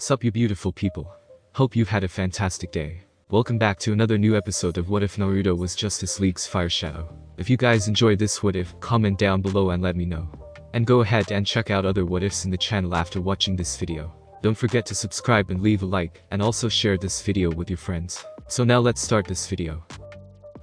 Sup you beautiful people. Hope you've had a fantastic day. Welcome back to another new episode of What If Naruto Was Justice League's Fire Shadow. If you guys enjoy this what if, comment down below and let me know. And go ahead and check out other what ifs in the channel after watching this video. Don't forget to subscribe and leave a like, and also share this video with your friends. So now let's start this video.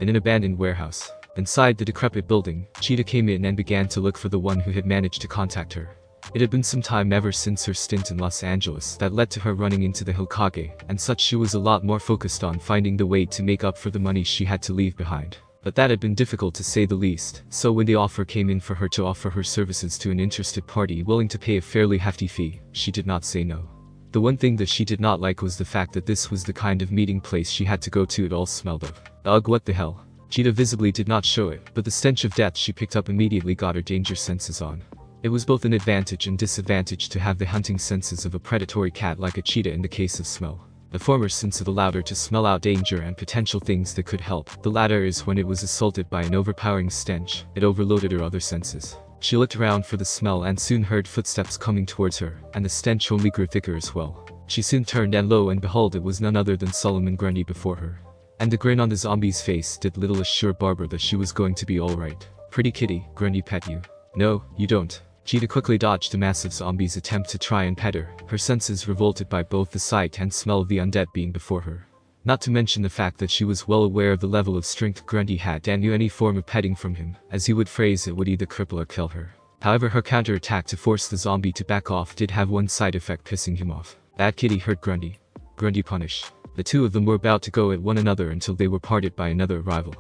In an abandoned warehouse. Inside the decrepit building, Cheetah came in and began to look for the one who had managed to contact her. It had been some time ever since her stint in Los Angeles that led to her running into the Hokage, and such she was a lot more focused on finding the way to make up for the money she had to leave behind. But that had been difficult to say the least, so when the offer came in for her to offer her services to an interested party willing to pay a fairly hefty fee, she did not say no. The one thing that she did not like was the fact that this was the kind of meeting place she had to go to. It all smelled of. Ugh, what the hell. Cheetah visibly did not show it, but the stench of death she picked up immediately got her danger senses on. It was both an advantage and disadvantage to have the hunting senses of a predatory cat like a cheetah in the case of smell. The former since it allowed her to smell out danger and potential things that could help. The latter is when it was assaulted by an overpowering stench, it overloaded her other senses. She looked around for the smell and soon heard footsteps coming towards her, and the stench only grew thicker as well. She soon turned and lo and behold it was none other than Solomon Grundy before her. And the grin on the zombie's face did little assure Barbara that she was going to be alright. Pretty kitty, Grundy pet you. No, you don't. Cheetah quickly dodged the massive zombie's attempt to try and pet her senses revolted by both the sight and smell of the undead being before her. Not to mention the fact that she was well aware of the level of strength Grundy had and knew any form of petting from him, as he would phrase it, would either cripple or kill her. However, her counterattack to force the zombie to back off did have one side effect, pissing him off. That kitty hurt Grundy. Grundy punish. The two of them were about to go at one another until they were parted by another rival.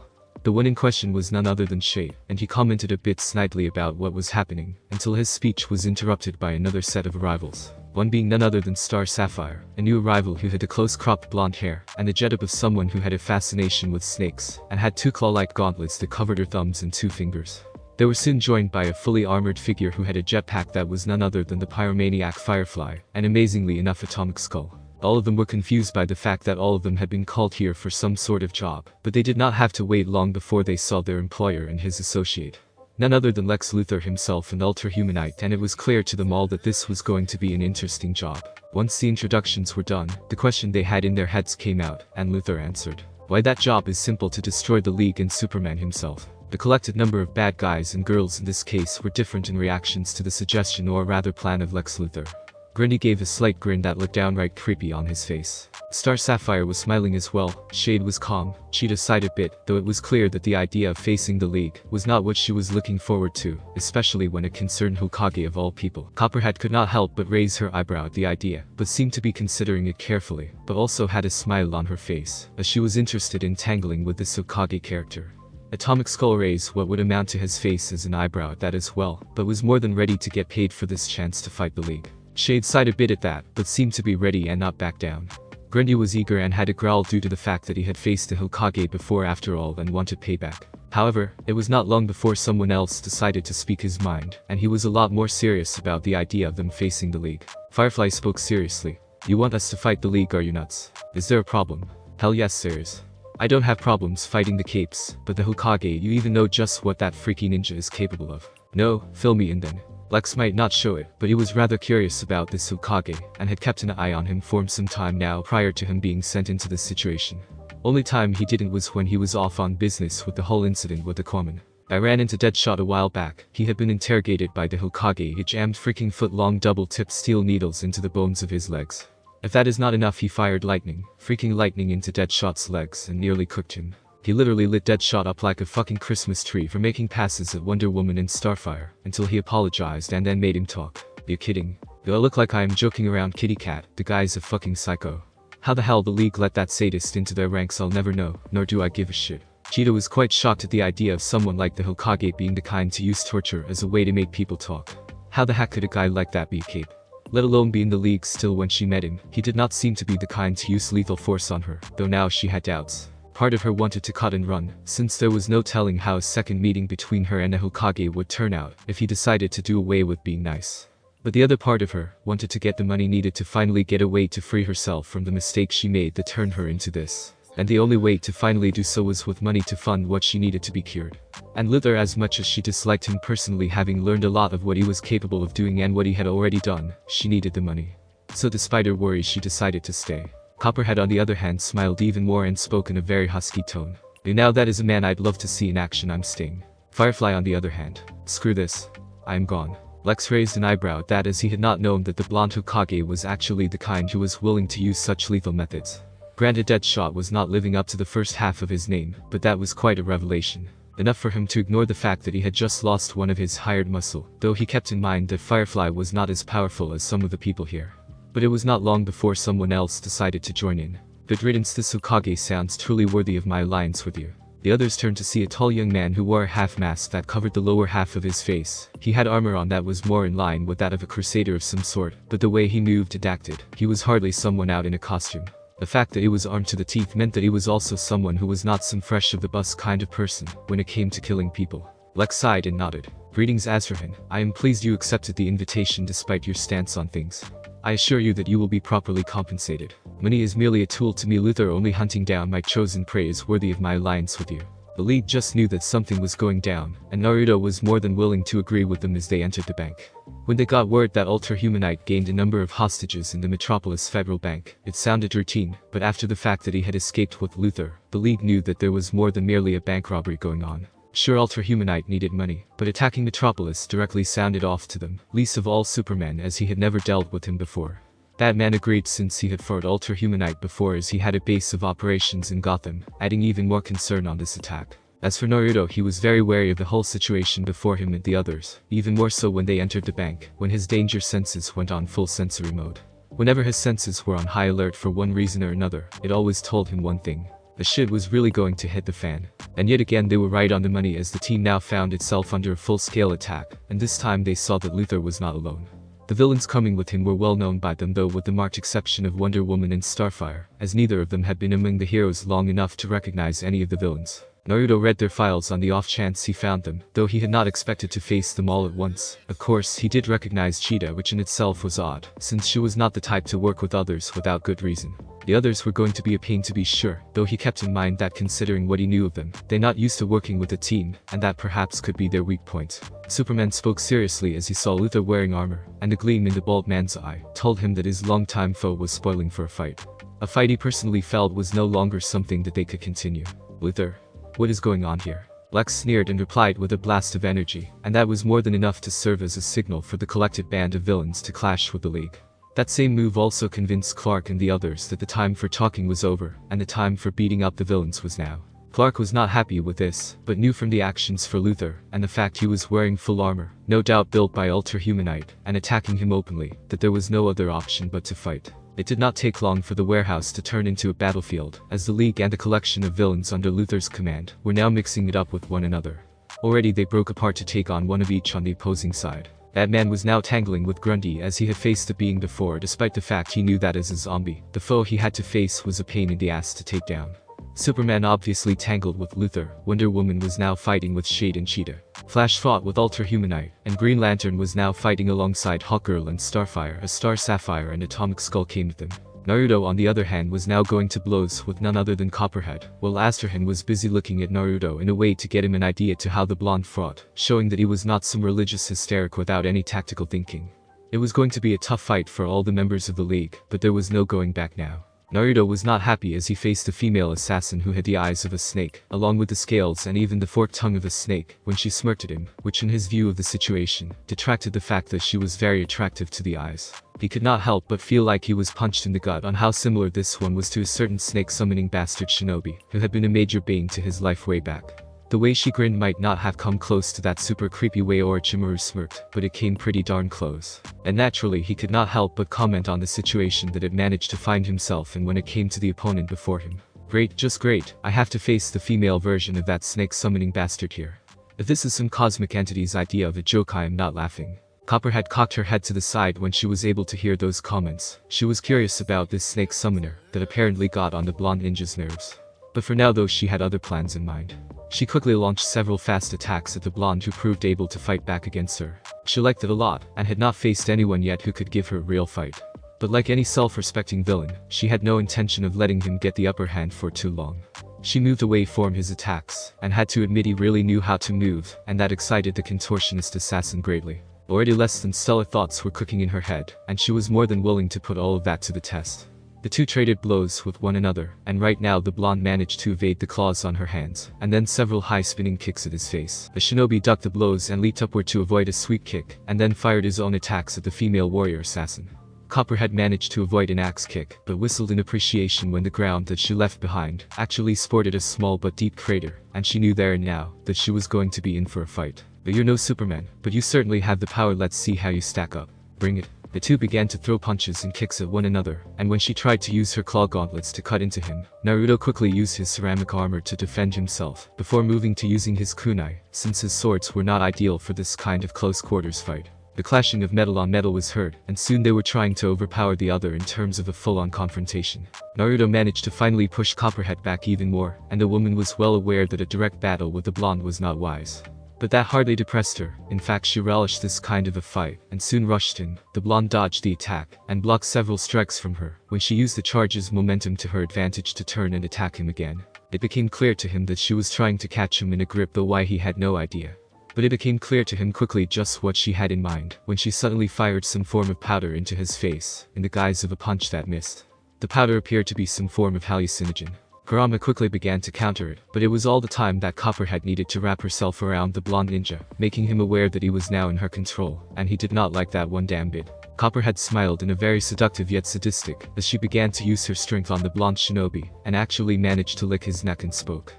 The one in question was none other than Shade, and he commented a bit snidely about what was happening, until his speech was interrupted by another set of rivals. One being none other than Star Sapphire, a new rival who had a close-cropped blonde hair, and the jet-up of someone who had a fascination with snakes, and had two claw-like gauntlets that covered her thumbs and two fingers. They were soon joined by a fully armored figure who had a jetpack that was none other than the pyromaniac Firefly, and amazingly enough Atomic Skull. All of them were confused by the fact that all of them had been called here for some sort of job, but they did not have to wait long before they saw their employer and his associate. None other than Lex Luthor himself, an ultra-humanite, and it was clear to them all that this was going to be an interesting job. Once the introductions were done, the question they had in their heads came out, and Luthor answered. Why, that job is simple: to destroy the League and Superman himself. The collected number of bad guys and girls in this case were different in reactions to the suggestion, or rather plan, of Lex Luthor. Grundy gave a slight grin that looked downright creepy on his face. Star Sapphire was smiling as well. Shade was calm. Cheetah sighed a bit, though it was clear that the idea of facing the League was not what she was looking forward to, especially when it concerned Hokage of all people. Copperhead could not help but raise her eyebrow at the idea, but seemed to be considering it carefully, but also had a smile on her face, as she was interested in tangling with this Hokage character. Atomic Skull raised what would amount to his face as an eyebrow at that as well, but was more than ready to get paid for this chance to fight the League. Shade sighed a bit at that, but seemed to be ready and not back down. Grundy was eager and had a growl due to the fact that he had faced the Hokage before after all and wanted payback. However, it was not long before someone else decided to speak his mind, and he was a lot more serious about the idea of them facing the League. Firefly spoke seriously. You want us to fight the League, are you nuts? Is there a problem? Hell yes, sirs. I don't have problems fighting the Capes, but the Hokage, you even know just what that freaky ninja is capable of. No, fill me in then. Lex might not show it, but he was rather curious about this Hokage, and had kept an eye on him for some time now prior to him being sent into this situation. Only time he didn't was when he was off on business with the whole incident with the Aquaman. I ran into Deadshot a while back. He had been interrogated by the Hokage. He jammed freaking foot-long double-tipped steel needles into the bones of his legs. If that is not enough, he fired freaking lightning into Deadshot's legs and nearly cooked him. He literally lit Deadshot up like a fucking Christmas tree for making passes at Wonder Woman and Starfire, until he apologized and then made him talk. You're kidding? Do I look like I am joking around, kitty cat? The guy's a fucking psycho. How the hell the League let that sadist into their ranks I'll never know, nor do I give a shit. Cheetah was quite shocked at the idea of someone like the Hokage being the kind to use torture as a way to make people talk. How the heck could a guy like that be a cape? Let alone be in the League still. When she met him, he did not seem to be the kind to use lethal force on her, though now she had doubts. Part of her wanted to cut and run, since there was no telling how a second meeting between her and the Hokage would turn out if he decided to do away with being nice. But the other part of her wanted to get the money needed to finally get a way to free herself from the mistake she made that turned her into this. And the only way to finally do so was with money to fund what she needed to be cured. And Luthor, as much as she disliked him personally, having learned a lot of what he was capable of doing and what he had already done, she needed the money. So despite her worries she decided to stay. Copperhead on the other hand smiled even more and spoke in a very husky tone. Now that is a man I'd love to see in action. I'm staying. Firefly on the other hand. Screw this. I am gone. Lex raised an eyebrow at that, as he had not known that the blonde Hokage was actually the kind who was willing to use such lethal methods. Granted, Deadshot was not living up to the first half of his name, but that was quite a revelation. Enough for him to ignore the fact that he had just lost one of his hired muscle, though he kept in mind that Firefly was not as powerful as some of the people here. But it was not long before someone else decided to join in. Good riddance, this Hokage sounds truly worthy of my alliance with you. The others turned to see a tall young man who wore a half mask that covered the lower half of his face. He had armor on that was more in line with that of a crusader of some sort, but the way he moved and acted, he was hardly someone out in a costume. The fact that he was armed to the teeth meant that he was also someone who was not some fresh of the bus kind of person when it came to killing people. Lex sighed and nodded. Greetings, Azrahan. I am pleased you accepted the invitation despite your stance on things. I assure you that you will be properly compensated. Money is merely a tool to me, Luther. Only hunting down my chosen prey is worthy of my alliance with you. The League just knew that something was going down, and Naruto was more than willing to agree with them as they entered the bank. When they got word that Ultra Humanite gained a number of hostages in the Metropolis Federal Bank, it sounded routine, but after the fact that he had escaped with Luther, the League knew that there was more than merely a bank robbery going on. Sure, Ultra Humanite needed money, but attacking Metropolis directly sounded off to them, least of all Superman, as he had never dealt with him before. Batman agreed, since he had fought Ultra Humanite before, as he had a base of operations in Gotham, adding even more concern on this attack. As for Naruto, he was very wary of the whole situation before him and the others, even more so when they entered the bank, when his danger senses went on full sensory mode. Whenever his senses were on high alert for one reason or another, it always told him one thing. The shit was really going to hit the fan. And yet again they were right on the money, as the team now found itself under a full-scale attack, and this time they saw that Luther was not alone. The villains coming with him were well known by them, though with the marked exception of Wonder Woman and Starfire, as neither of them had been among the heroes long enough to recognize any of the villains. Naruto read their files on the off chance he found them, though he had not expected to face them all at once. Of course, he did recognize Cheetah, which in itself was odd, since she was not the type to work with others without good reason. The others were going to be a pain to be sure, though he kept in mind that considering what he knew of them, they're not used to working with a team, and that perhaps could be their weak point. Superman spoke seriously as he saw Luther wearing armor, and the gleam in the bald man's eye told him that his longtime foe was spoiling for a fight. A fight he personally felt was no longer something that they could continue. Luther, what is going on here? Lex sneered and replied with a blast of energy, and that was more than enough to serve as a signal for the collected band of villains to clash with the League. That same move also convinced Clark and the others that the time for talking was over, and the time for beating up the villains was now. Clark was not happy with this, but knew from the actions for Luther, and the fact he was wearing full armor, no doubt built by Ultra Humanite, and attacking him openly, that there was no other option but to fight. It did not take long for the warehouse to turn into a battlefield, as the League and the collection of villains under Luther's command were now mixing it up with one another. Already they broke apart to take on one of each on the opposing side. Batman was now tangling with Grundy, as he had faced the being before, despite the fact he knew that as a zombie, the foe he had to face was a pain in the ass to take down. Superman obviously tangled with Luther, Wonder Woman was now fighting with Shade and Cheetah. Flash fought with Ultra Humanite, and Green Lantern was now fighting alongside Hawkgirl and Starfire as Star Sapphire and Atomic Skull came with them. Naruto on the other hand was now going to blows with none other than Copperhead, while Azrahan was busy looking at Naruto in a way to get him an idea to how the blonde fought, showing that he was not some religious hysteric without any tactical thinking. It was going to be a tough fight for all the members of the League, but there was no going back now. Naruto was not happy as he faced a female assassin who had the eyes of a snake, along with the scales and even the forked tongue of a snake, when she smirked at him, which in his view of the situation, detracted the fact that she was very attractive to the eyes. He could not help but feel like he was punched in the gut on how similar this one was to a certain snake-summoning bastard shinobi, who had been a major bane to his life way back. The way she grinned might not have come close to that super creepy way Orochimaru smirked, but it came pretty darn close. And naturally he could not help but comment on the situation that had managed to find himself in when it came to the opponent before him. Great, just great, I have to face the female version of that snake-summoning bastard here. If this is some cosmic entity's idea of a joke, I am not laughing. Copperhead cocked her head to the side when she was able to hear those comments. She was curious about this snake summoner that apparently got on the blonde ninja's nerves. But for now though, she had other plans in mind. She quickly launched several fast attacks at the blonde, who proved able to fight back against her. She liked it a lot, and had not faced anyone yet who could give her a real fight. But like any self-respecting villain, she had no intention of letting him get the upper hand for too long. She moved away from his attacks, and had to admit he really knew how to move, and that excited the contortionist assassin greatly. Already less than stellar thoughts were cooking in her head, and she was more than willing to put all of that to the test. The two traded blows with one another, and right now the blonde managed to evade the claws on her hands, and then several high spinning kicks at his face. The shinobi ducked the blows and leaped upward to avoid a sweep kick, and then fired his own attacks at the female warrior assassin. Copperhead managed to avoid an axe kick, but whistled in appreciation when the ground that she left behind actually sported a small but deep crater, and she knew there and now that she was going to be in for a fight. But you're no Superman, but you certainly have the power, let's see how you stack up. Bring it. The two began to throw punches and kicks at one another, and when she tried to use her claw gauntlets to cut into him, Naruto quickly used his ceramic armor to defend himself, before moving to using his kunai, since his swords were not ideal for this kind of close quarters fight. The clashing of metal on metal was heard, and soon they were trying to overpower the other in terms of a full-on confrontation. Naruto managed to finally push Copperhead back even more, and the woman was well aware that a direct battle with the blonde was not wise. But that hardly depressed her. In fact, she relished this kind of a fight, and soon rushed in. The blonde dodged the attack, and blocked several strikes from her, when she used the charge's momentum to her advantage to turn and attack him again. It became clear to him that she was trying to catch him in a grip, though why he had no idea. But it became clear to him quickly just what she had in mind, when she suddenly fired some form of powder into his face, in the guise of a punch that missed. The powder appeared to be some form of hallucinogen. Kurama quickly began to counter it, but it was all the time that Copperhead needed to wrap herself around the blonde ninja, making him aware that he was now in her control, and he did not like that one damn bit. Copperhead smiled in a very seductive yet sadistic, as she began to use her strength on the blonde shinobi, and actually managed to lick his neck and spoke.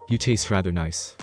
You taste rather nice.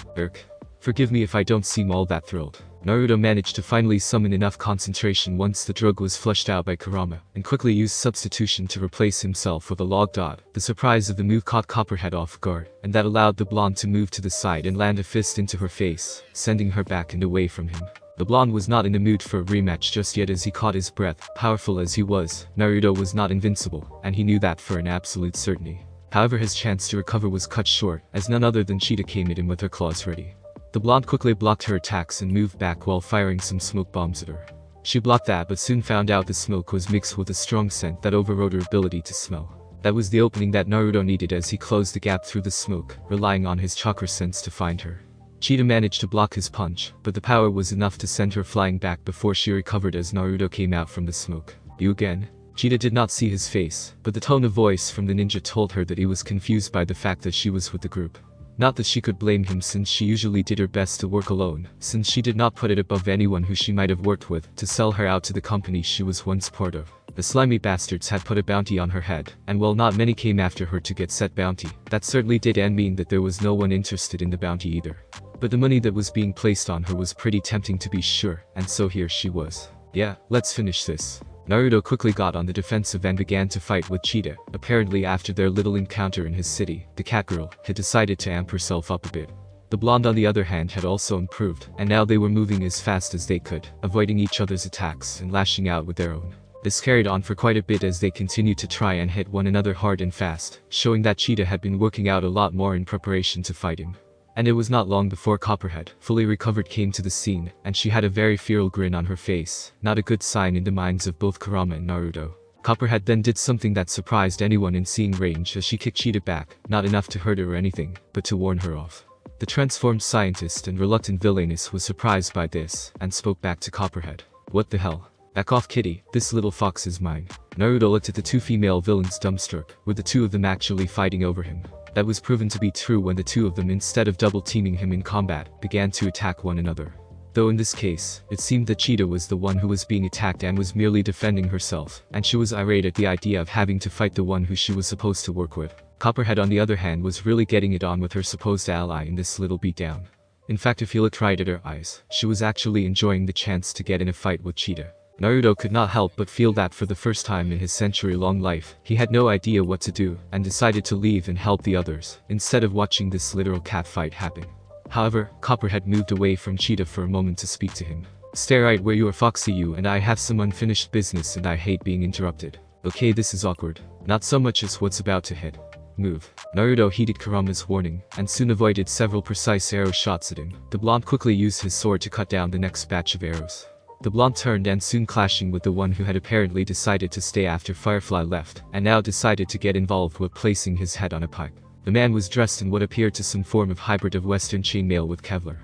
Forgive me if I don't seem all that thrilled. Naruto managed to finally summon enough concentration once the drug was flushed out by Kurama, and quickly used substitution to replace himself with a log dot. The surprise of the move caught Copperhead off guard, and that allowed the blonde to move to the side and land a fist into her face, sending her back and away from him. The blonde was not in the mood for a rematch just yet as he caught his breath. Powerful as he was, Naruto was not invincible, and he knew that for an absolute certainty. However, his chance to recover was cut short, as none other than Cheetah came at him with her claws ready. The blonde quickly blocked her attacks and moved back while firing some smoke bombs at her. She blocked that but soon found out the smoke was mixed with a strong scent that overrode her ability to smell. That was the opening that Naruto needed as he closed the gap through the smoke, relying on his chakra sense to find her. Cheetah managed to block his punch, but the power was enough to send her flying back before she recovered as Naruto came out from the smoke. You again? Cheetah did not see his face, but the tone of voice from the ninja told her that he was confused by the fact that she was with the group. Not that she could blame him since she usually did her best to work alone, since she did not put it above anyone who she might have worked with to sell her out to the company she was once part of. The slimy bastards had put a bounty on her head, and while not many came after her to get said bounty, that certainly did mean that there was no one interested in the bounty either. But the money that was being placed on her was pretty tempting to be sure, and so here she was. Yeah, let's finish this. Naruto quickly got on the defensive and began to fight with Cheetah. Apparently after their little encounter in his city, the cat girl had decided to amp herself up a bit. The blonde on the other hand had also improved, and now they were moving as fast as they could, avoiding each other's attacks and lashing out with their own. This carried on for quite a bit as they continued to try and hit one another hard and fast, showing that Cheetah had been working out a lot more in preparation to fight him. And it was not long before Copperhead, fully recovered, came to the scene, and she had a very feral grin on her face, not a good sign in the minds of both Kurama and Naruto. Copperhead then did something that surprised anyone in seeing range as she kicked Cheetah back, not enough to hurt her or anything, but to warn her off. The transformed scientist and reluctant villainess was surprised by this, and spoke back to Copperhead. What the hell? Back off, kitty, this little fox is mine. Naruto looked at the two female villains dumbstruck, with the two of them actually fighting over him. That was proven to be true when the two of them, instead of double-teaming him in combat, began to attack one another. Though in this case, it seemed that Cheetah was the one who was being attacked and was merely defending herself, and she was irate at the idea of having to fight the one who she was supposed to work with. Copperhead on the other hand was really getting it on with her supposed ally in this little beatdown. In fact, if you looked right at her eyes, she was actually enjoying the chance to get in a fight with Cheetah. Naruto could not help but feel that for the first time in his century-long life, he had no idea what to do, and decided to leave and help the others, instead of watching this literal catfight happen. However, Copperhead moved away from Cheetah for a moment to speak to him. Stay right where you are, Foxy, you and I have some unfinished business and I hate being interrupted. Okay, this is awkward. Not so much as what's about to hit. Move. Naruto heeded Kurama's warning, and soon avoided several precise arrow shots at him. The blonde quickly used his sword to cut down the next batch of arrows. The blonde turned and soon clashing with the one who had apparently decided to stay after Firefly left, and now decided to get involved with placing his head on a pike. The man was dressed in what appeared to some form of hybrid of Western chainmail with Kevlar.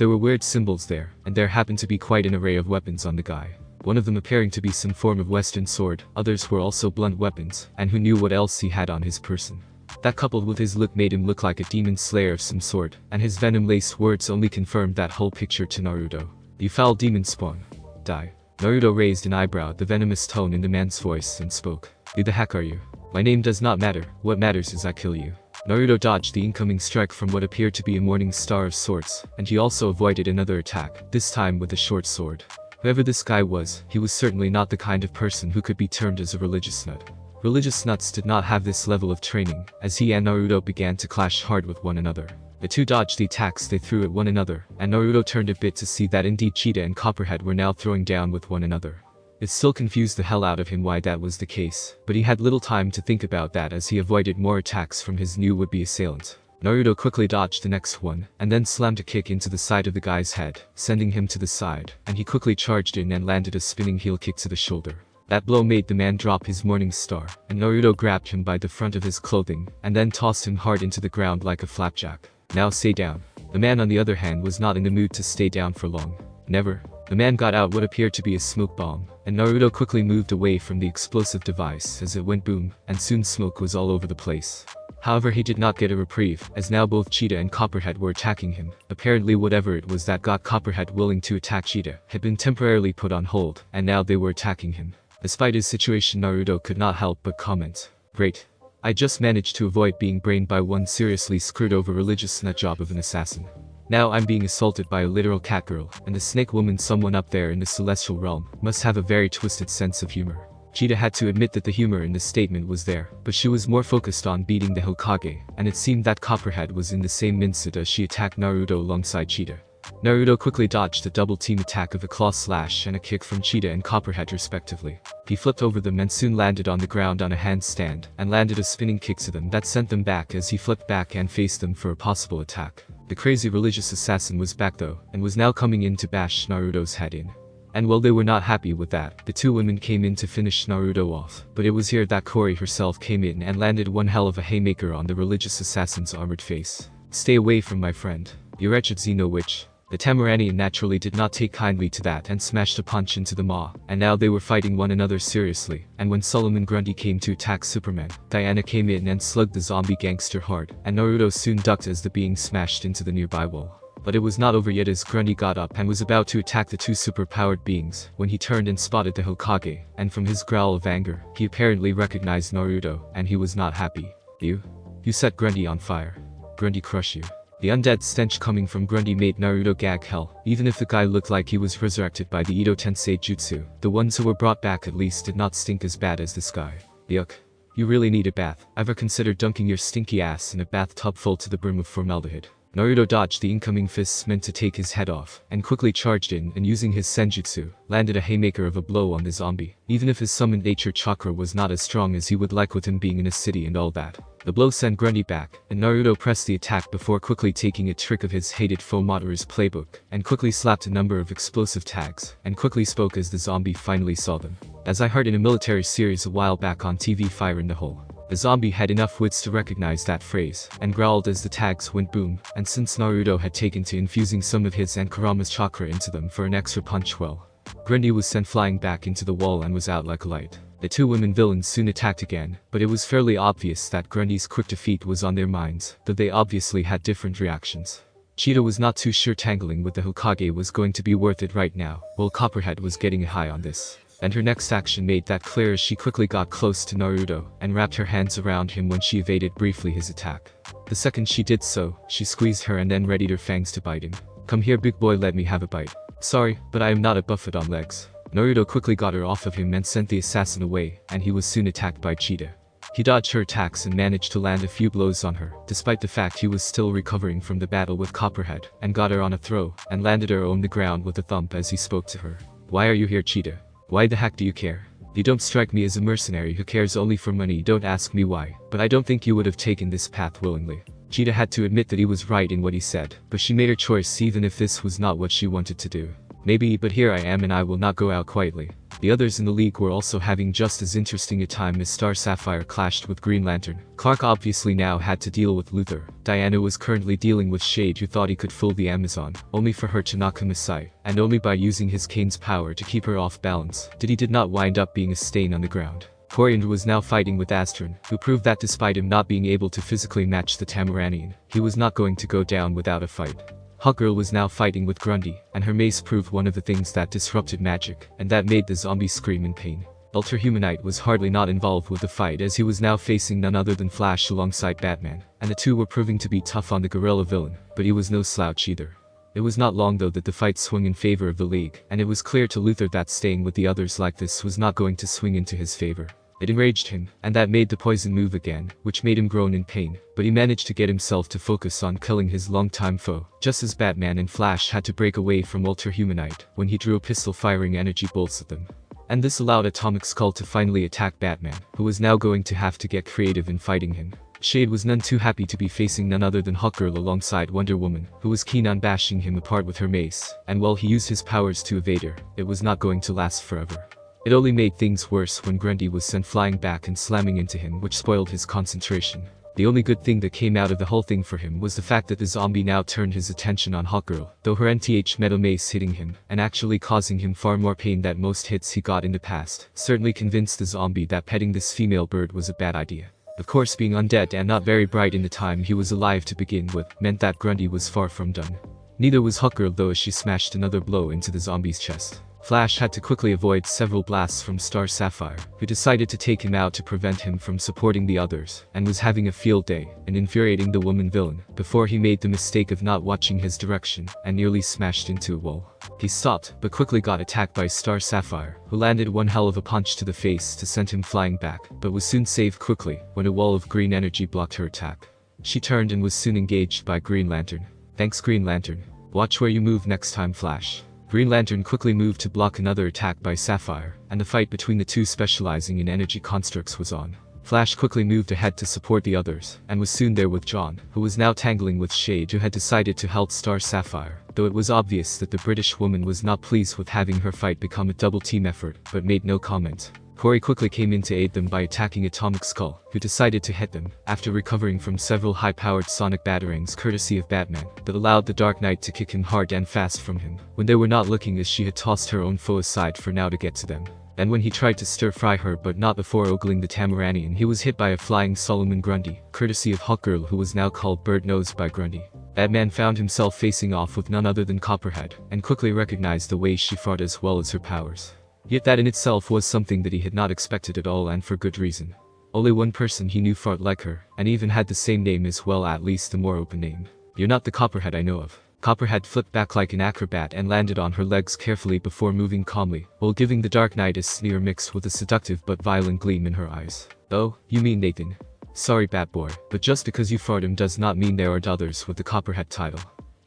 there were weird symbols there, and there happened to be quite an array of weapons on the guy. One of them appearing to be some form of Western sword, others were also blunt weapons, and who knew what else he had on his person. That coupled with his look made him look like a demon slayer of some sort, and his venom-laced words only confirmed that whole picture to Naruto. "You foul demon spawn. Die." Naruto raised an eyebrow at the venomous tone in the man's voice and spoke. "Who the heck are you? My name does not matter, what matters is I kill you." Naruto dodged the incoming strike from what appeared to be a morning star of sorts, and he also avoided another attack, this time with a short sword. Whoever this guy was, he was certainly not the kind of person who could be termed as a religious nut. Religious nuts did not have this level of training, as he and Naruto began to clash hard with one another. The two dodged the attacks they threw at one another, and Naruto turned a bit to see that indeed Cheetah and Copperhead were now throwing down with one another. It still confused the hell out of him why that was the case, but he had little time to think about that as he avoided more attacks from his new would-be assailant. Naruto quickly dodged the next one, and then slammed a kick into the side of the guy's head, sending him to the side, and he quickly charged in and landed a spinning heel kick to the shoulder. That blow made the man drop his morning star, and Naruto grabbed him by the front of his clothing, and then tossed him hard into the ground like a flapjack. "Now stay down." The man on the other hand was not in the mood to stay down for long. Never. The man got out what appeared to be a smoke bomb, and Naruto quickly moved away from the explosive device as it went boom, and soon smoke was all over the place. However, he did not get a reprieve, as now both Cheetah and Copperhead were attacking him. Apparently whatever it was that got Copperhead willing to attack Cheetah had been temporarily put on hold, and now they were attacking him. Despite his situation, Naruto could not help but comment. "Great. I just managed to avoid being brained by one seriously screwed over religious nutjob of an assassin. Now I'm being assaulted by a literal catgirl, and the snake woman, someone up there in the celestial realm, must have a very twisted sense of humor." Cheetah had to admit that the humor in this statement was there, but she was more focused on beating the Hokage, and it seemed that Copperhead was in the same mindset as she attacked Naruto alongside Cheetah. Naruto quickly dodged a double team attack of a claw slash and a kick from Cheetah and Copperhead respectively. He flipped over them and soon landed on the ground on a handstand, and landed a spinning kick to them that sent them back as he flipped back and faced them for a possible attack. The crazy religious assassin was back though, and was now coming in to bash Naruto's head in. And while they were not happy with that, the two women came in to finish Naruto off, but it was here that Kori herself came in and landed one hell of a haymaker on the religious assassin's armored face. "Stay away from my friend, you wretched Xeno witch." The Tamaranian naturally did not take kindly to that and smashed a punch into the maw, and now they were fighting one another seriously, and when Solomon Grundy came to attack Superman, Diana came in and slugged the zombie gangster hard, and Naruto soon ducked as the being smashed into the nearby wall. But it was not over yet as Grundy got up and was about to attack the two super-powered beings, when he turned and spotted the Hokage, and from his growl of anger, he apparently recognized Naruto, and he was not happy. You set Grundy on fire. Grundy crush you." The undead stench coming from Grundy made Naruto gag hell, even if the guy looked like he was resurrected by the Ito Tensei Jutsu. The ones who were brought back at least did not stink as bad as this guy. "Yuck. You really need a bath. Ever considered dunking your stinky ass in a bathtub full to the brim of formaldehyde?" Naruto dodged the incoming fists meant to take his head off, and quickly charged in and using his senjutsu, landed a haymaker of a blow on the zombie, even if his summoned nature chakra was not as strong as he would like with him being in a city and all that. The blow sent Grundy back, and Naruto pressed the attack before quickly taking a trick of his hated foe Madara's playbook, and quickly slapped a number of explosive tags, and quickly spoke as the zombie finally saw them. As I heard in a military series a while back on TV, "Fire in the hole." The zombie had enough wits to recognize that phrase, and growled as the tags went boom, and since Naruto had taken to infusing some of his and Kurama's chakra into them for an extra punch, well, Grundy was sent flying back into the wall and was out like a light. The two women villains soon attacked again, but it was fairly obvious that Grundy's quick defeat was on their minds, though they obviously had different reactions. Cheetah was not too sure tangling with the Hokage was going to be worth it right now, while Copperhead was getting a high on this. And her next action made that clear as she quickly got close to Naruto and wrapped her hands around him when she evaded briefly his attack. The second she did so, she squeezed her and then readied her fangs to bite him. "Come here, big boy, let me have a bite." "Sorry, but I am not a buffet on legs." Naruto quickly got her off of him and sent the assassin away, and he was soon attacked by Cheetah. He dodged her attacks and managed to land a few blows on her, despite the fact he was still recovering from the battle with Copperhead, and got her on a throw, and landed her on the ground with a thump as he spoke to her. "Why are you here, Cheetah? Why the heck do you care? You don't strike me as a mercenary who cares only for money. Don't ask me why, but I don't think you would have taken this path willingly." Cheetah had to admit that he was right in what he said, but she made her choice even if this was not what she wanted to do. "Maybe, but here I am and I will not go out quietly." The others in the league were also having just as interesting a time as Star Sapphire clashed with Green Lantern. Clark obviously now had to deal with Luthor. Diana was currently dealing with Shade, who thought he could fool the Amazon, only for her to knock him aside, and only by using his cane's power to keep her off balance did he not wind up being a stain on the ground. Coriander was now fighting with Astron, who proved that despite him not being able to physically match the Tamaranian, he was not going to go down without a fight. Hawkgirl was now fighting with Grundy, and her mace proved one of the things that disrupted magic, and that made the zombie scream in pain. Ultrahumanite was hardly not involved with the fight, as he was now facing none other than Flash alongside Batman, and the two were proving to be tough on the gorilla villain, but he was no slouch either. It was not long though that the fight swung in favor of the League, and it was clear to Luthor that staying with the others like this was not going to swing into his favor. It enraged him, and that made the poison move again, which made him groan in pain, but he managed to get himself to focus on killing his longtime foe, just as Batman and Flash had to break away from Ultrahumanite when he drew a pistol firing energy bolts at them. And this allowed Atomic Skull to finally attack Batman, who was now going to have to get creative in fighting him. Shade was none too happy to be facing none other than Hawkgirl alongside Wonder Woman, who was keen on bashing him apart with her mace, and while he used his powers to evade her, it was not going to last forever. It only made things worse when Grundy was sent flying back and slamming into him, which spoiled his concentration. The only good thing that came out of the whole thing for him was the fact that the zombie now turned his attention on Hawkgirl, though her NTH metal mace hitting him, and actually causing him far more pain than most hits he got in the past, certainly convinced the zombie that petting this female bird was a bad idea. Of course, being undead and not very bright in the time he was alive to begin with meant that Grundy was far from done. Neither was Hawkgirl though, as she smashed another blow into the zombie's chest. Flash had to quickly avoid several blasts from Star Sapphire, who decided to take him out to prevent him from supporting the others, and was having a field day, and infuriating the woman villain, before he made the mistake of not watching his direction, and nearly smashed into a wall. He stopped, but quickly got attacked by Star Sapphire, who landed one hell of a punch to the face to send him flying back, but was soon saved quickly, when a wall of green energy blocked her attack. She turned and was soon engaged by Green Lantern. Thanks Green Lantern. Watch where you move next time, Flash. Green Lantern quickly moved to block another attack by Sapphire, and the fight between the two specializing in energy constructs was on. Flash quickly moved ahead to support the others, and was soon there with John, who was now tangling with Shade, who had decided to help Star Sapphire, though it was obvious that the British woman was not pleased with having her fight become a double team effort, but made no comment. Corey quickly came in to aid them by attacking Atomic Skull, who decided to hit them, after recovering from several high-powered sonic batarangs courtesy of Batman, that allowed the Dark Knight to kick him hard and fast from him, when they were not looking, as she had tossed her own foe aside for now to get to them. And when he tried to stir-fry her but not before ogling the Tamaranian, he was hit by a flying Solomon Grundy, courtesy of Hawkgirl, who was now called Bird Nose by Grundy. Batman found himself facing off with none other than Copperhead, and quickly recognized the way she fought as well as her powers. Yet that in itself was something that he had not expected at all, and for good reason. Only one person he knew fought like her, and even had the same name as well, at least a more open name. You're not the Copperhead I know of. Copperhead flipped back like an acrobat and landed on her legs carefully before moving calmly, while giving the Dark Knight a sneer mixed with a seductive but violent gleam in her eyes. Oh, you mean Nathan? Sorry Batboy, but just because you fought him does not mean there are others with the Copperhead title.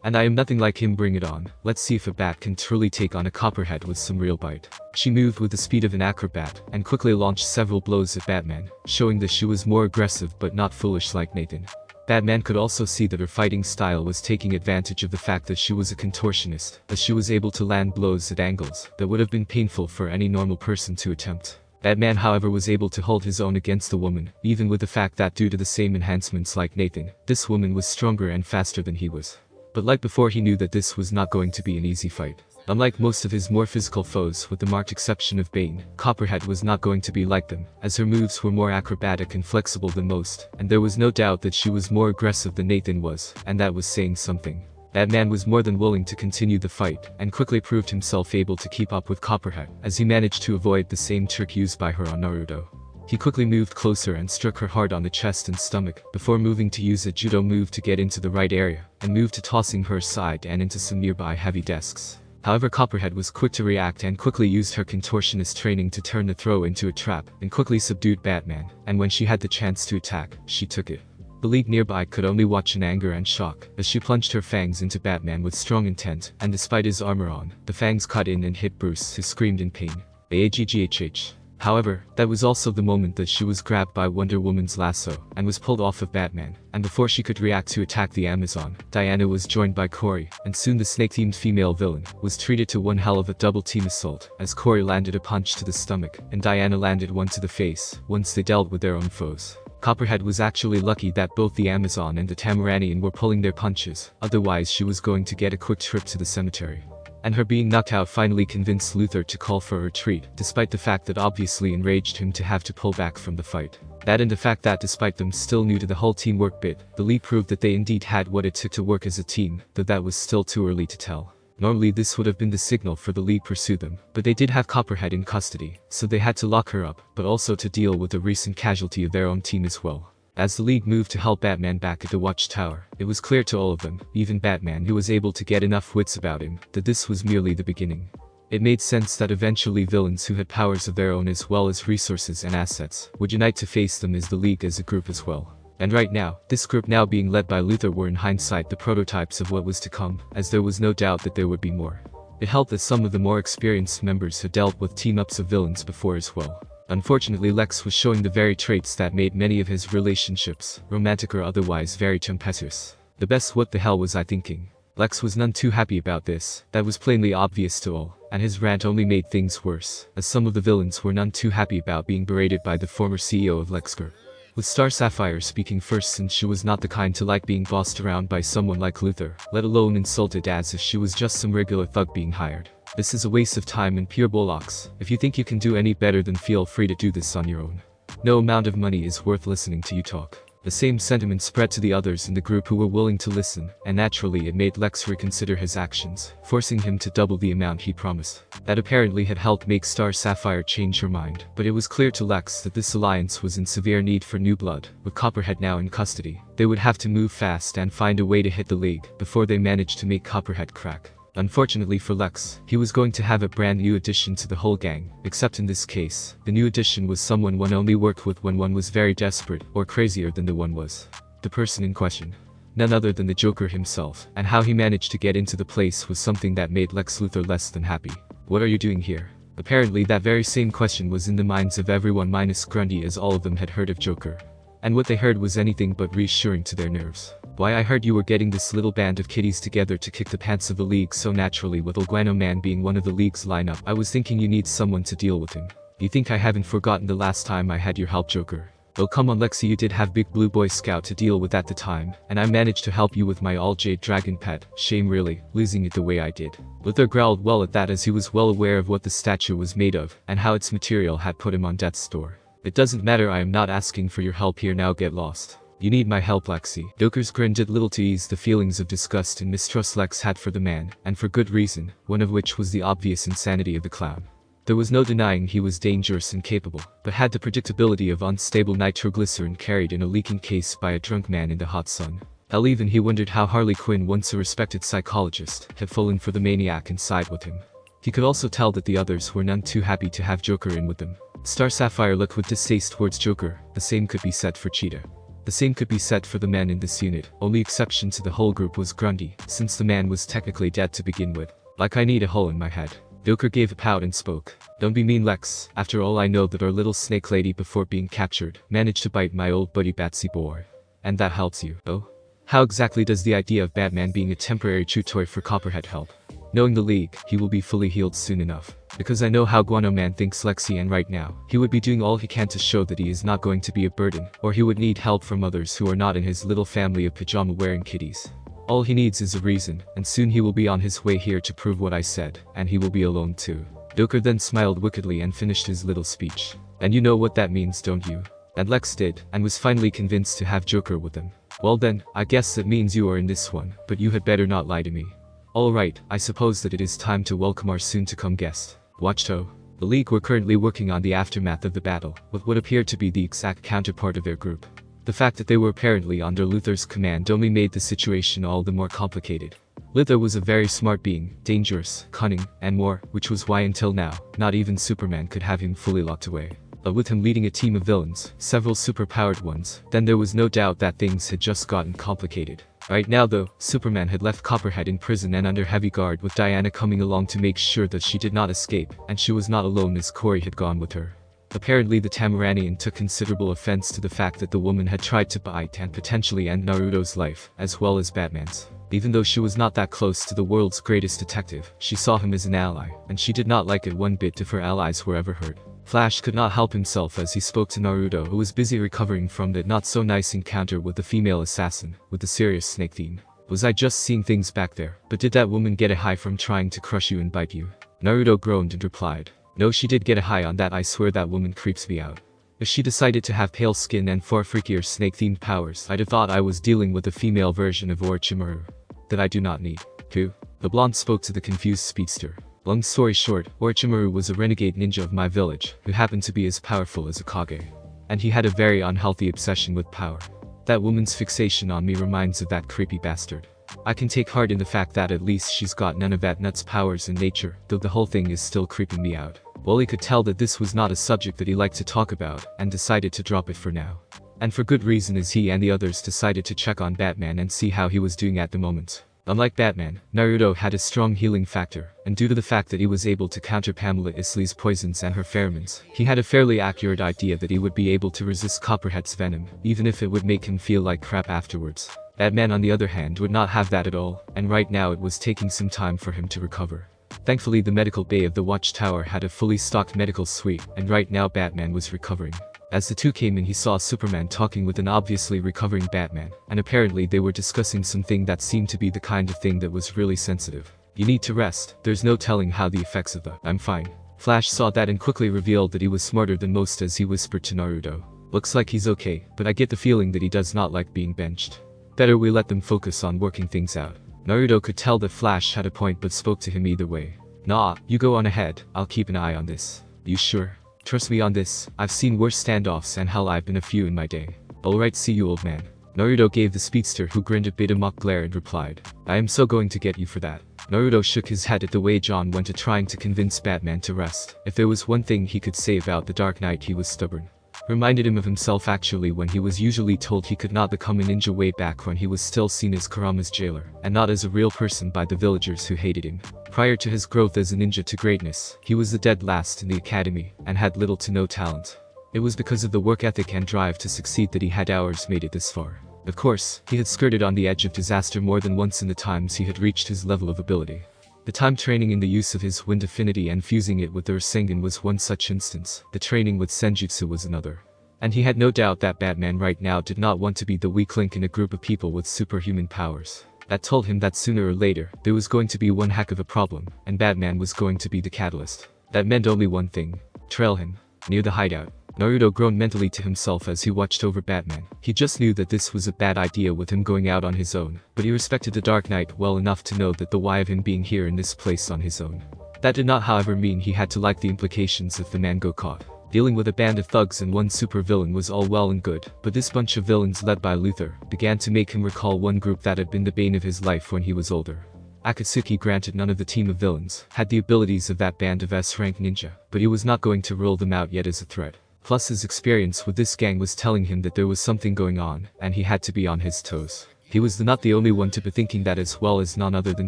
And I am nothing like him, bring it on. Let's see if a bat can truly take on a Copperhead with some real bite. She moved with the speed of an acrobat, and quickly launched several blows at Batman, showing that she was more aggressive but not foolish like Nathan. Batman could also see that her fighting style was taking advantage of the fact that she was a contortionist, as she was able to land blows at angles that would have been painful for any normal person to attempt. Batman however was able to hold his own against the woman, even with the fact that due to the same enhancements like Nathan, this woman was stronger and faster than he was. But like before, he knew that this was not going to be an easy fight. Unlike most of his more physical foes, with the marked exception of Bane, Copperhead was not going to be like them, as her moves were more acrobatic and flexible than most, and there was no doubt that she was more aggressive than Nathan was, and that was saying something. Batman was more than willing to continue the fight, and quickly proved himself able to keep up with Copperhead, as he managed to avoid the same trick used by her on Naruto. He quickly moved closer and struck her hard on the chest and stomach, before moving to use a judo move to get into the right area, and moved to tossing her aside and into some nearby heavy desks. However, Copperhead was quick to react and quickly used her contortionist training to turn the throw into a trap, and quickly subdued Batman, and when she had the chance to attack, she took it. The League nearby could only watch in anger and shock, as she plunged her fangs into Batman with strong intent, and despite his armor on, the fangs cut in and hit Bruce, who screamed in pain. AGGHH. However, that was also the moment that she was grabbed by Wonder Woman's lasso and was pulled off of Batman, and before she could react to attack the Amazon, Diana was joined by Corey, and soon the snake-themed female villain was treated to one hell of a double-team assault, as Corey landed a punch to the stomach, and Diana landed one to the face, once they dealt with their own foes. Copperhead was actually lucky that both the Amazon and the Tamaranian were pulling their punches, otherwise she was going to get a quick trip to the cemetery. And her being knocked out finally convinced Luthor to call for a retreat, despite the fact that obviously enraged him to have to pull back from the fight. That and the fact that despite them still new to the whole teamwork bit, the League proved that they indeed had what it took to work as a team, though that was still too early to tell. Normally this would have been the signal for the League pursue them, but they did have Copperhead in custody, so they had to lock her up, but also to deal with the recent casualty of their own team as well. As the League moved to help Batman back at the Watchtower, it was clear to all of them, even Batman who was able to get enough wits about him, that this was merely the beginning. It made sense that eventually villains who had powers of their own as well as resources and assets would unite to face them as the League as a group as well. And right now, this group now being led by Luthor were in hindsight the prototypes of what was to come, as there was no doubt that there would be more. It helped that some of the more experienced members had dealt with team-ups of villains before as well. Unfortunately, Lex was showing the very traits that made many of his relationships, romantic or otherwise, very tempestuous. The best what the hell was I thinking? Lex was none too happy about this, that was plainly obvious to all, and his rant only made things worse, as some of the villains were none too happy about being berated by the former CEO of LexCorp. With Star Sapphire speaking first, since she was not the kind to like being bossed around by someone like Luthor, let alone insulted as if she was just some regular thug being hired. This is a waste of time and pure bollocks. If you think you can do any better, then feel free to do this on your own. No amount of money is worth listening to you talk. The same sentiment spread to the others in the group who were willing to listen, and naturally it made Lex reconsider his actions, forcing him to double the amount he promised. That apparently had helped make Star Sapphire change her mind, but it was clear to Lex that this alliance was in severe need for new blood. With Copperhead now in custody, they would have to move fast and find a way to hit the League before they managed to make Copperhead crack. Unfortunately for Lex, he was going to have a brand new addition to the whole gang, except in this case, the new addition was someone one only worked with when one was very desperate, or crazier than the one was. The person in question. None other than the Joker himself, and how he managed to get into the place was something that made Lex Luthor less than happy. What are you doing here? Apparently that very same question was in the minds of everyone minus Grundy, as all of them had heard of Joker. And what they heard was anything but reassuring to their nerves. Why, I heard you were getting this little band of kiddies together to kick the pants of the League so naturally, with Guano Man being one of the League's lineup. I was thinking you need someone to deal with him. You think I haven't forgotten the last time I had your help, Joker? Well, come on Lexi, you did have Big Blue Boy Scout to deal with at the time, and I managed to help you with my all-jade dragon pet. Shame really, losing it the way I did. Luthor growled well at that, as he was well aware of what the statue was made of, and how its material had put him on death's door. It doesn't matter, I am not asking for your help here, now get lost. You need my help, Lexi. Joker's grin did little to ease the feelings of disgust and mistrust Lex had for the man, and for good reason, one of which was the obvious insanity of the clown. There was no denying he was dangerous and capable, but had the predictability of unstable nitroglycerin carried in a leaking case by a drunk man in the hot sun. Hell, even he wondered how Harley Quinn, once a respected psychologist, had fallen for the maniac inside with him. He could also tell that the others were none too happy to have Joker in with them. Star Sapphire looked with distaste towards Joker. The same could be said for Cheetah. The same could be said for the men in this unit. Only exception to the whole group was Grundy, since the man was technically dead to begin with. Like I need a hole in my head. Joker gave a pout and spoke. Don't be mean, Lex. After all, I know that our little snake lady, before being captured, managed to bite my old buddy Batsy boy. And that helps you. Oh? How exactly does the idea of Batman being a temporary chew toy for Copperhead help? Knowing the League, he will be fully healed soon enough. Because I know how Guano Man thinks Lexi, and right now, he would be doing all he can to show that he is not going to be a burden, or he would need help from others who are not in his little family of pajama-wearing kitties. All he needs is a reason, and soon he will be on his way here to prove what I said, and he will be alone too. Joker then smiled wickedly and finished his little speech. And you know what that means, don't you? And Lex did, and was finally convinced to have Joker with him. Well then, I guess that means you are in this one, but you had better not lie to me. Alright, I suppose that it is time to welcome our soon-to-come guest. Watchtower. The League were currently working on the aftermath of the battle, with what appeared to be the exact counterpart of their group. The fact that they were apparently under Luthor's command only made the situation all the more complicated. Luthor was a very smart being, dangerous, cunning, and more, which was why until now, not even Superman could have him fully locked away. But with him leading a team of villains, several superpowered ones, then there was no doubt that things had just gotten complicated. Right now though, Superman had left Copperhead in prison and under heavy guard, with Diana coming along to make sure that she did not escape, and she was not alone as Corey had gone with her. Apparently the Tamaranian took considerable offense to the fact that the woman had tried to bite and potentially end Naruto's life, as well as Batman's. Even though she was not that close to the world's greatest detective, she saw him as an ally, and she did not like it one bit if her allies were ever hurt. Flash could not help himself as he spoke to Naruto, who was busy recovering from that not-so-nice encounter with the female assassin, with the serious snake theme. Was I just seeing things back there? But did that woman get a high from trying to crush you and bite you? Naruto groaned and replied, no, she did get a high on that. I swear that woman creeps me out. If she decided to have pale skin and far freakier snake-themed powers, I'd have thought I was dealing with a female version of Orochimaru. That I do not need. Who? The blonde spoke to the confused speedster. Long story short, Orochimaru was a renegade ninja of my village, who happened to be as powerful as a Kage. And he had a very unhealthy obsession with power. That woman's fixation on me reminds of that creepy bastard. I can take heart in the fact that at least she's got none of that nut's powers in nature, though the whole thing is still creeping me out. Wally could tell that this was not a subject that he liked to talk about, and decided to drop it for now. And for good reason, as he and the others decided to check on Batman and see how he was doing at the moment. Unlike Batman, Naruto had a strong healing factor, and due to the fact that he was able to counter Pamela Isley's poisons and her pheromones, he had a fairly accurate idea that he would be able to resist Copperhead's venom, even if it would make him feel like crap afterwards. Batman, on the other hand, would not have that at all, and right now it was taking some time for him to recover. Thankfully, the medical bay of the Watchtower had a fully stocked medical suite, and right now Batman was recovering. As the two came in, he saw Superman talking with an obviously recovering Batman, and apparently they were discussing something that seemed to be the kind of thing that was really sensitive. You need to rest, there's no telling how the effects of the I'm fine. Flash saw that and quickly revealed that he was smarter than most as he whispered to Naruto. Looks like he's okay, but I get the feeling that he does not like being benched. Better we let them focus on working things out. Naruto could tell that Flash had a point but spoke to him either way. Nah, you go on ahead, I'll keep an eye on this. You sure? Trust me on this, I've seen worse standoffs and hell, I've been a few in my day. Alright, see you, old man. Naruto gave the speedster, who grinned a bit of mock glare, and replied, I am so going to get you for that. Naruto shook his head at the way John went to trying to convince Batman to rest. If there was one thing he could say about the Dark Knight, he was stubborn. Reminded him of himself actually when he was usually told he could not become a ninja way back when he was still seen as Kurama's jailer, and not as a real person by the villagers who hated him. Prior to his growth as a ninja to greatness, he was the dead last in the academy, and had little to no talent. It was because of the work ethic and drive to succeed that he had made it this far. Of course, he had skirted on the edge of disaster more than once in the times he had reached his level of ability. The time training in the use of his wind affinity and fusing it with the Rasengan was one such instance, the training with Senjutsu was another. And he had no doubt that Batman right now did not want to be the weak link in a group of people with superhuman powers. That told him that sooner or later, there was going to be one heck of a problem, and Batman was going to be the catalyst. That meant only one thing: trail him. Near the hideout, Naruto groaned mentally to himself as he watched over Batman. He just knew that this was a bad idea with him going out on his own, but he respected the Dark Knight well enough to know that the why of him being here in this place on his own. That did not, however, mean he had to like the implications if the man got caught. Dealing with a band of thugs and one supervillain was all well and good, but this bunch of villains led by Luther began to make him recall one group that had been the bane of his life when he was older. Akatsuki, granted none of the team of villains, had the abilities of that band of S-rank ninja, but he was not going to rule them out yet as a threat. Plus his experience with this gang was telling him that there was something going on, and he had to be on his toes. He was not the only one to be thinking that, as well as none other than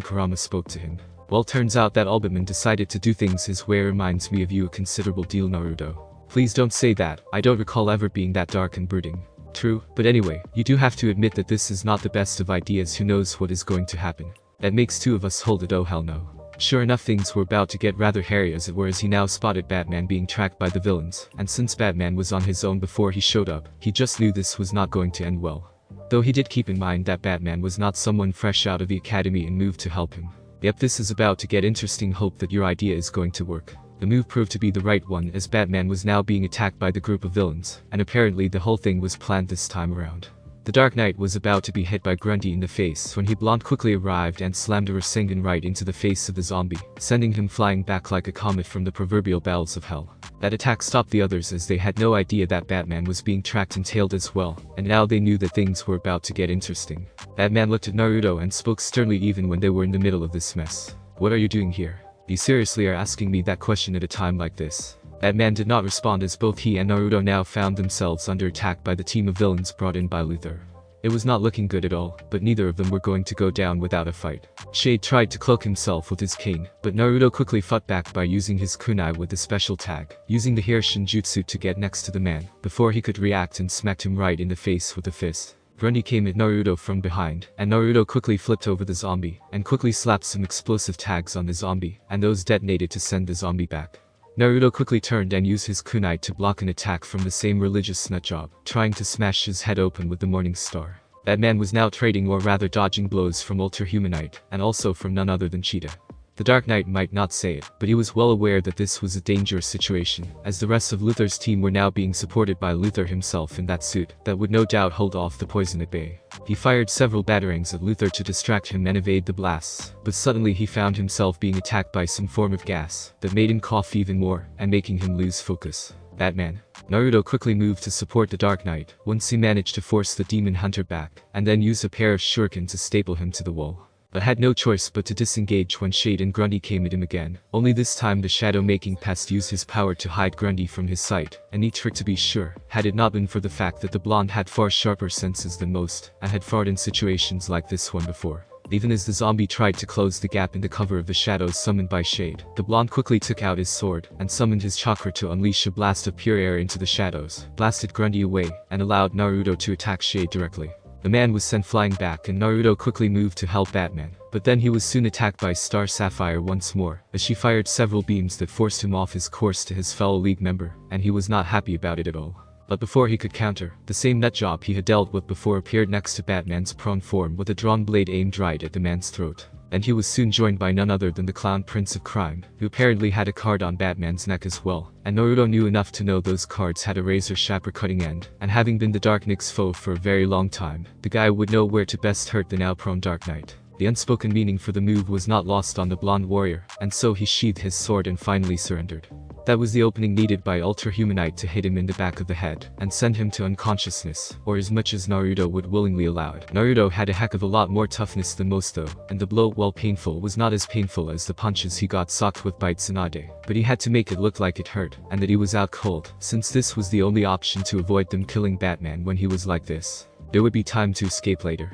Kurama spoke to him. Well, turns out that Albatman decided to do things his way. Reminds me of you a considerable deal, Naruto. Please don't say that, I don't recall ever being that dark and brooding. True, but anyway, you do have to admit that this is not the best of ideas. Who knows what is going to happen? That makes two of us hold it, oh hell no. Sure enough, things were about to get rather hairy as it were, as he now spotted Batman being tracked by the villains, and since Batman was on his own before he showed up, he just knew this was not going to end well. Though he did keep in mind that Batman was not someone fresh out of the academy and moved to help him. Yep, this is about to get interesting. Hope that your idea is going to work. The move proved to be the right one, as Batman was now being attacked by the group of villains, and apparently the whole thing was planned this time around. The Dark Knight was about to be hit by Grundy in the face when he quickly arrived and slammed a Rasengan right into the face of the zombie, sending him flying back like a comet from the proverbial bowels of hell. That attack stopped the others, as they had no idea that Batman was being tracked and tailed as well, and now they knew that things were about to get interesting. Batman looked at Naruto and spoke sternly even when they were in the middle of this mess. What are you doing here? You seriously are asking me that question at a time like this? Batman did not respond, as both he and Naruto now found themselves under attack by the team of villains brought in by Luther. It was not looking good at all, but neither of them were going to go down without a fight. Shade tried to cloak himself with his cane, but Naruto quickly fought back by using his kunai with a special tag, using the Hirshin jutsu to get next to the man, before he could react and smacked him right in the face with a fist. Grundy came at Naruto from behind, and Naruto quickly flipped over the zombie, and quickly slapped some explosive tags on the zombie, and those detonated to send the zombie back. Naruto quickly turned and used his kunai to block an attack from the same religious nutjob, trying to smash his head open with the morning star. That man was now trading or rather dodging blows from Ultra Humanite, and also from none other than Cheetah. The Dark Knight might not say it, but he was well aware that this was a dangerous situation, as the rest of Luther's team were now being supported by Luther himself in that suit that would no doubt hold off the poison at bay. He fired several batarangs at Luther to distract him and evade the blasts, but suddenly he found himself being attacked by some form of gas that made him cough even more and making him lose focus. Batman. Naruto quickly moved to support the Dark Knight once he managed to force the Demon Hunter back, and then used a pair of shuriken to staple him to the wall. But had no choice but to disengage when Shade and Grundy came at him again. Only this time the shadow-making pest used his power to hide Grundy from his sight, a neat trick to be sure, had it not been for the fact that the blonde had far sharper senses than most, and had fought in situations like this one before. Even as the zombie tried to close the gap in the cover of the shadows summoned by Shade, the blonde quickly took out his sword, and summoned his chakra to unleash a blast of pure air into the shadows, blasted Grundy away, and allowed Naruto to attack Shade directly. The man was sent flying back and Naruto quickly moved to help Batman, but then he was soon attacked by Star Sapphire once more, as she fired several beams that forced him off his course to his fellow League member, and he was not happy about it at all. But before he could counter, the same nutjob he had dealt with before appeared next to Batman's prone form with a drawn blade aimed right at the man's throat. And he was soon joined by none other than the Clown Prince of Crime, who apparently had a card on Batman's neck as well, and Naruto knew enough to know those cards had a razor-sharp cutting end, and having been the Dark Knight's foe for a very long time, the guy would know where to best hurt the now-prone Dark Knight. The unspoken meaning for the move was not lost on the blonde warrior, and so he sheathed his sword and finally surrendered. That was the opening needed by Ultra Humanite to hit him in the back of the head, and send him to unconsciousness, or as much as Naruto would willingly allow it. Naruto had a heck of a lot more toughness than most though, and the blow, while painful, was not as painful as the punches he got socked with by Tsunade, but he had to make it look like it hurt, and that he was out cold, since this was the only option to avoid them killing Batman when he was like this. There would be time to escape later.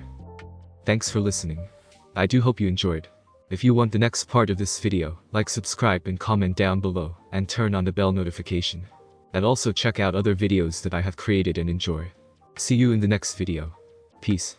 Thanks for listening. I do hope you enjoyed. If you want the next part of this video, like, subscribe and comment down below, and turn on the bell notification. And also check out other videos that I have created and enjoy. See you in the next video. Peace.